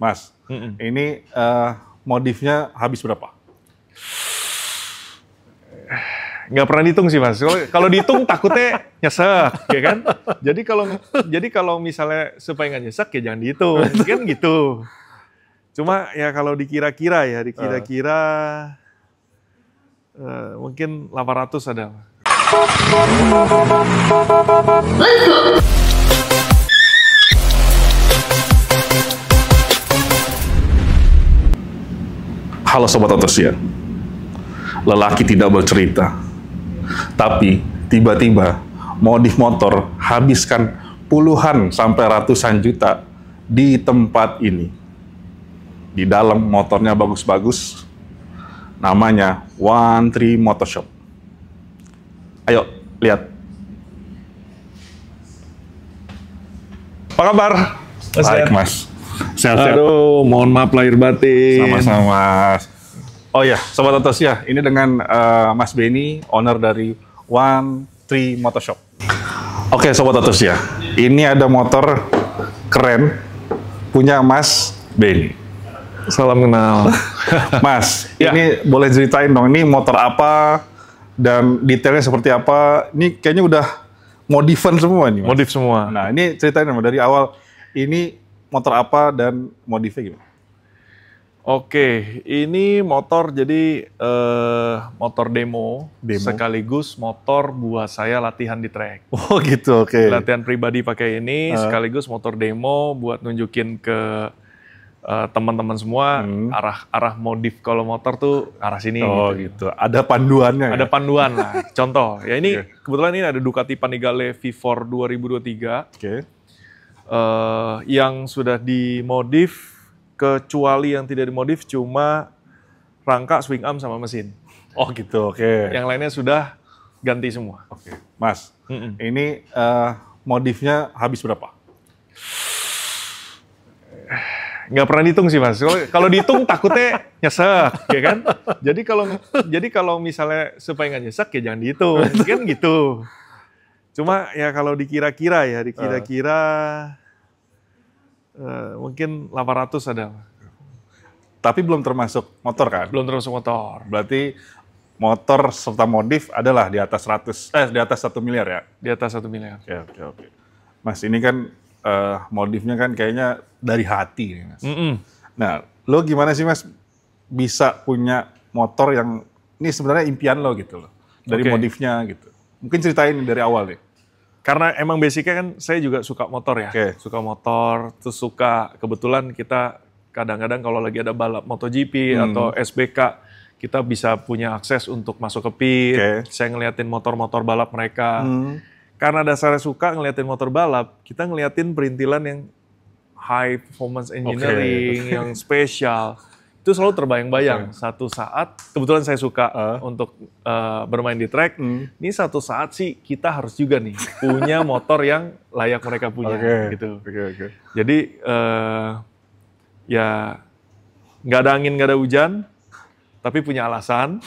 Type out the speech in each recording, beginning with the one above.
Mas, ini modifnya habis berapa? Nggak pernah dihitung sih Mas. Kalau dihitung takutnya nyesek, ya kan? Jadi kalau misalnya supaya nggak nyesek ya jangan dihitung, kan gitu. Cuma ya kalau dikira-kira mungkin 800 ada. Halo Sobat Otosian, lelaki tidak bercerita, tapi tiba-tiba modif motor habiskan puluhan sampai ratusan juta di tempat ini. Di dalam motornya bagus-bagus, namanya One Tree Motor Shop. Ayo, lihat. Apa kabar? Baik, Mas. Sehat-sehat. Aduh, mohon maaf lahir batin. Sama-sama. Oh ya, Sobat Otosian, ini dengan Mas Benny, owner dari One Tree Motor Shop. Oke, Sobat Otosian, ini ada motor keren punya Mas Benny. Salam kenal. Mas, Ya. ini boleh ceritain dong, ini motor apa dan detailnya seperti apa? Ini kayaknya udah modifan semua nih, Mas. Modif semua. Nah, ini ceritain dong dari awal, ini motor apa dan modifnya gimana? Oke, ini motor jadi motor demo sekaligus motor buat saya latihan di track. Oh gitu, oke. Latihan pribadi pakai ini sekaligus motor demo buat nunjukin ke teman-teman semua arah modif kalau motor tuh arah sini. Oh gitu. Ada panduannya. Ada ya? panduan lah. Contoh, ya ini kebetulan ini ada Ducati Panigale V4 2023 yang sudah dimodif, kecuali yang tidak dimodif cuma rangka, swing arm sama mesin. Oh gitu, oke. Yang lainnya sudah ganti semua. Oke, Mas. Ini modifnya habis berapa? Nggak pernah dihitung sih Mas. Kalau dihitung takutnya nyesek, ya kan? Jadi kalau misalnya supaya nggak nyesek ya jangan dihitung, kan gitu. Cuma ya kalau dikira-kira mungkin 800 ada. Tapi belum termasuk motor kan? Belum termasuk motor. Berarti motor serta modif adalah di atas 1 miliar ya? Di atas 1 miliar. Oke. Mas, ini kan modifnya kan kayaknya dari hati nih, Mas. Nah, lo gimana sih Mas bisa punya motor yang ini sebenarnya impian lo gitu loh. Dari modifnya gitu. Mungkin ceritain dari awal deh. Karena emang basicnya kan saya juga suka motor ya. Suka motor, terus kebetulan kita kadang-kadang kalau lagi ada balap MotoGP atau SBK, kita bisa punya akses untuk masuk ke pit. Saya ngeliatin motor-motor balap mereka. Karena dasarnya suka ngeliatin motor balap, kita ngeliatin perintilan yang high performance engineering, yang spesial. Itu selalu terbayang-bayang. Satu saat, kebetulan saya suka untuk bermain di track, ini satu saat sih kita harus juga nih punya motor yang layak mereka punya. Gitu. Jadi ya nggak ada angin, nggak ada hujan, tapi punya alasan.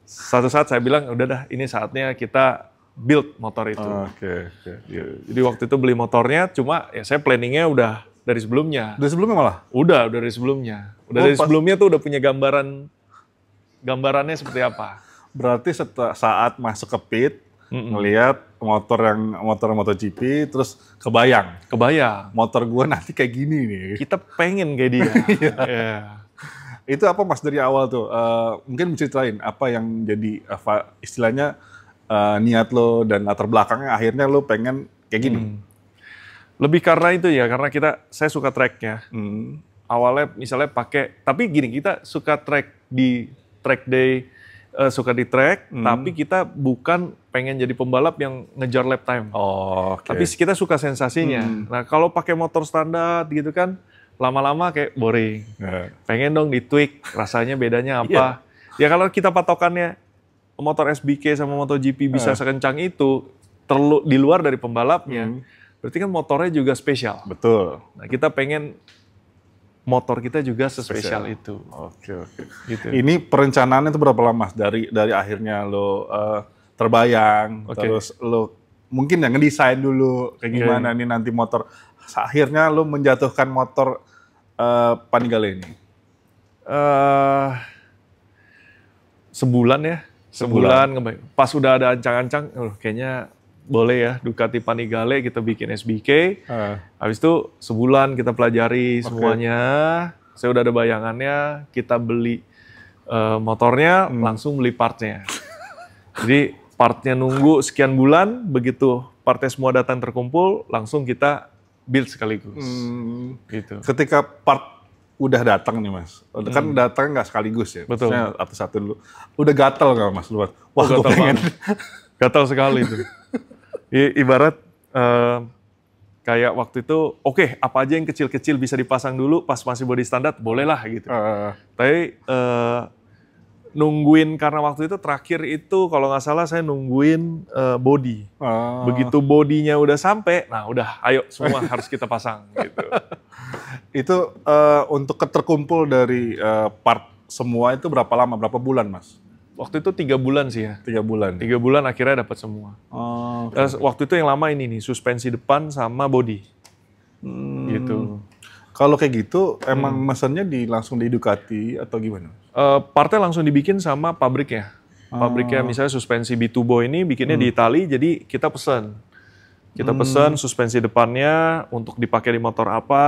Satu saat saya bilang, udah dah ini saatnya kita build motor itu. Jadi waktu itu beli motornya, cuma ya saya planningnya udah dari sebelumnya. Dari sebelumnya malah? Udah dari sebelumnya. Dari sebelumnya tuh udah punya gambarannya seperti apa. Berarti saat masuk ke pit, ngelihat motor MotoGP, terus kebayang. Motor gue nanti kayak gini nih. Kita pengen kayak dia. Itu apa Mas dari awal tuh? Mungkin ceritain apa yang jadi istilahnya niat lo dan latar belakangnya akhirnya lo pengen kayak gini. Lebih karena itu ya, karena saya suka tracknya. Awalnya misalnya tapi gini, kita suka track di track day, suka di track, tapi kita bukan pengen jadi pembalap yang ngejar lap time. Tapi kita suka sensasinya. Nah kalau pakai motor standar gitu kan, lama-lama kayak boring. Pengen dong di-tweak, rasanya bedanya apa. Ya kalau kita patokannya motor SBK sama MotoGP bisa sekencang itu, di luar dari pembalapnya, berarti kan motornya juga spesial. Betul. Nah, kita pengen motor kita juga sespesial itu. Gitu. Ini perencanaannya itu berapa lama Mas? Dari akhirnya lo terbayang, terus lo mungkin ngedesain dulu kayak gimana nih nanti motor. Akhirnya lo menjatuhkan motor Panigale ini? Sebulan ya. Sebulan. Pas udah ada ancang-ancang, kayaknya boleh ya Ducati Panigale kita bikin SBK. Habis itu sebulan kita pelajari semuanya. Saya udah ada bayangannya, kita beli motornya, langsung beli partnya. Jadi partnya nunggu sekian bulan, begitu partnya semua datang terkumpul, langsung kita build sekaligus. Gitu. Ketika part udah datang nih Mas, kan datang nggak sekaligus ya, betul. Maksudnya satu-satu dulu. Udah gatel nggak Mas luar? Wah, gue pengen. Gatel sekali itu. Ibarat kayak waktu itu, oke, apa aja yang kecil-kecil bisa dipasang dulu, pas masih body standar, bolehlah gitu. Tapi nungguin, karena waktu itu terakhir itu kalau nggak salah saya nungguin body. Begitu bodinya udah sampai, nah udah, ayo semua harus kita pasang gitu. Itu untuk terkumpul dari part semua itu berapa lama, berapa bulan Mas? Waktu itu 3 bulan sih ya. 3 bulan? 3 bulan akhirnya dapat semua. Waktu itu yang lama ini nih, suspensi depan sama body. Gitu. Kalau kayak gitu, emang mesennya langsung di Ducati atau gimana? Partnya langsung dibikin sama pabriknya. Pabriknya misalnya suspensi B2Bo ini bikinnya di Itali, jadi kita pesen. Kita pesen suspensi depannya untuk dipakai di motor apa,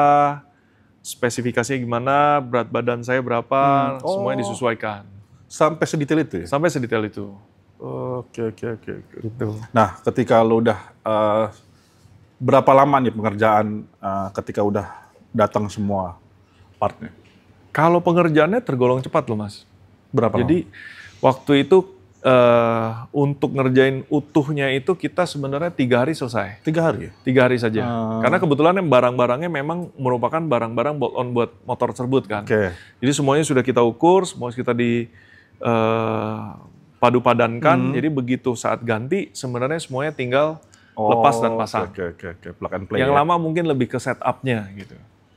spesifikasinya gimana, berat badan saya berapa, semuanya disesuaikan. Sampai sedetail itu ya? Sampai sedetail itu. Oke. Gitu. Nah, ketika lo udah, berapa lama nih pengerjaan ketika udah datang semua partnya? Kalau pengerjaannya tergolong cepat loh Mas. Berapa Jadi waktu itu untuk ngerjain utuhnya itu kita sebenarnya 3 hari selesai. 3 hari ya? 3 hari saja. Karena kebetulan barang-barangnya memang merupakan barang-barang bolt-on buat motor tersebut kan. Jadi semuanya sudah kita ukur, semua kita padu-padankan. Jadi begitu saat ganti sebenarnya semuanya tinggal lepas dan pasang. Plug and play. Yang lama mungkin lebih ke setup-nya gitu.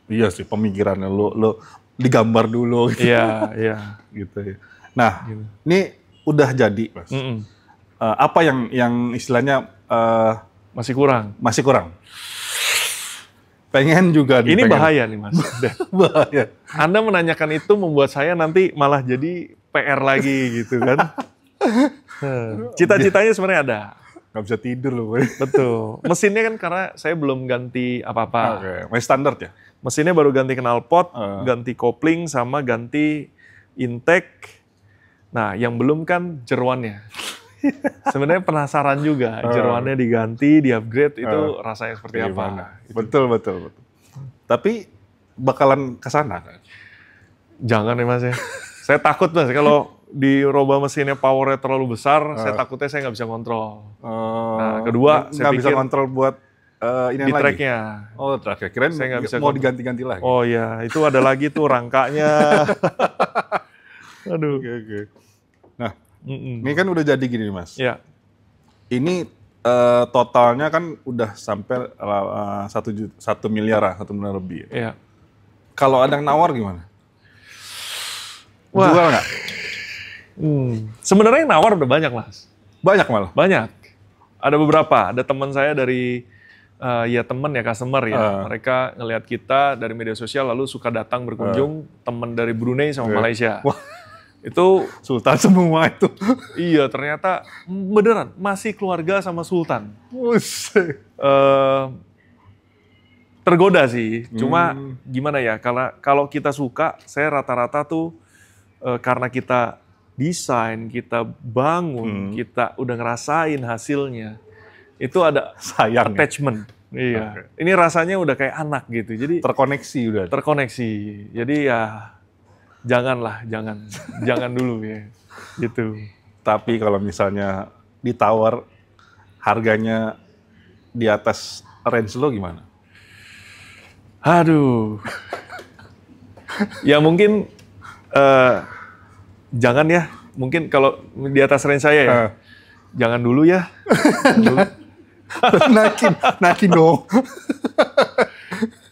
Iya sih, pemikirannya lo digambar dulu gitu. Iya. Gitu ya. Nah, ini udah jadi, Mas. Apa yang istilahnya masih kurang? Masih kurang. Pengen juga nih. Ini bahaya nih, Mas. Bahaya. Anda menanyakan itu membuat saya nanti malah jadi PR lagi gitu kan. Cita-citanya sebenarnya ada. Nggak bisa tidur loh. Betul. Mesinnya kan karena saya belum ganti apa-apa. Masih standar ya? Mesinnya baru ganti knalpot, ganti kopling, sama ganti intake. Nah, yang belum kan jeroannya. Sebenarnya penasaran juga, jeroannya diganti, di-upgrade, itu rasanya seperti apa. Betul. Tapi bakalan ke sana kan? Jangan ya Mas ya. Saya takut Mas, kalau diroba mesinnya powernya terlalu besar, saya takutnya saya nggak bisa kontrol. Nah, kedua, saya pikir bisa kontrol buat ini di lagi? tracknya. Oh, tracknya. Kirain saya nggak bisa mau diganti-ganti lagi. Oh iya, itu ada lagi tuh rangkanya. Aduh. Oke. Nah, ini kan udah jadi gini Mas. Ya. Ini totalnya kan udah sampai 1 miliar lebih. Iya. Kalau ada yang nawar gimana? Wah. Jual nggak? Sebenarnya yang nawar udah banyak Mas. Banyak malah? Banyak. Ada beberapa. Ada teman saya dari customer ya. Mereka ngelihat kita dari media sosial lalu suka datang berkunjung. Teman dari Brunei sama Malaysia. Wah. Itu Sultan semua itu. Iya, ternyata beneran masih keluarga sama Sultan. Tergoda sih. Cuma gimana ya? Kalau kita suka, saya rata-rata tuh karena kita desain, kita bangun, kita udah ngerasain hasilnya. Itu ada sayang attachment. Iya. Ini rasanya udah kayak anak gitu. Jadi terkoneksi udah. Terkoneksi. Jadi ya jangan dulu ya. Gitu. Tapi kalau misalnya ditawar harganya di atas range lo gimana? Aduh. Ya mungkin jangan ya. Mungkin kalau di atas range saya ya. Jangan dulu ya. naikin dong.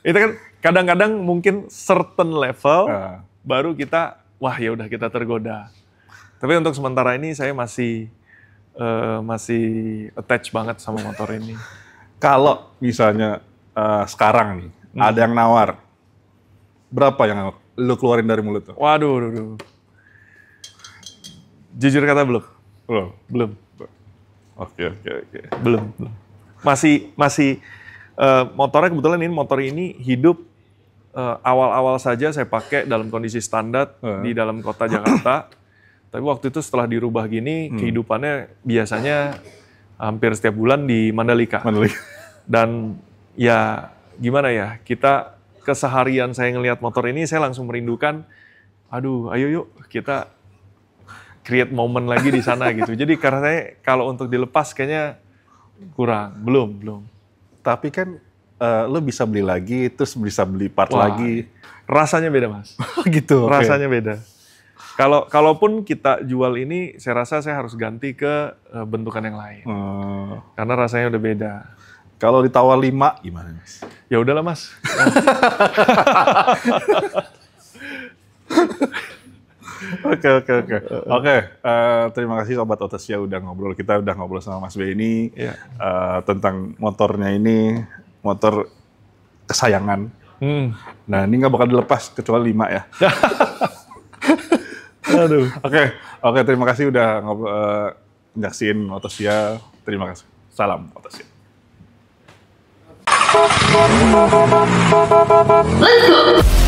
Itu kan kadang-kadang mungkin certain level baru kita ya udah kita tergoda. Tapi untuk sementara ini saya masih attach banget sama motor ini. Kalau misalnya sekarang nih ada yang nawar berapa yang lo keluarin dari mulut tuh? Waduh. Jujur kata belum. Belum. Oke. Belum. Masih motornya kebetulan motor ini hidup awal-awal saja saya pakai dalam kondisi standar di dalam kota Jakarta. Tapi waktu itu setelah dirubah gini, kehidupannya biasanya hampir setiap bulan di Mandalika. Dan ya gimana ya, kita keseharian saya ngelihat motor ini, saya langsung merindukan, aduh ayo yuk kita create momen lagi di sana gitu. Jadi karena saya kalau untuk dilepas kayaknya kurang, belum. Tapi kan lo bisa beli lagi, terus bisa beli part lagi. Rasanya beda mas. Gitu. Rasanya beda. Kalaupun kita jual ini, saya rasa saya harus ganti ke bentukan yang lain. Karena rasanya udah beda. Kalau ditawar 5 gimana mas? Ya udahlah mas. Oke. Terima kasih Sobat Otosya udah ngobrol. Kita udah ngobrol sama Mas Benny tentang motornya ini, motor kesayangan. Nah ini nggak bakal dilepas kecuali 5 ya. Aduh. Oke. Terima kasih udah nyaksin Otosya. Terima kasih. Salam Otosya. Let's go.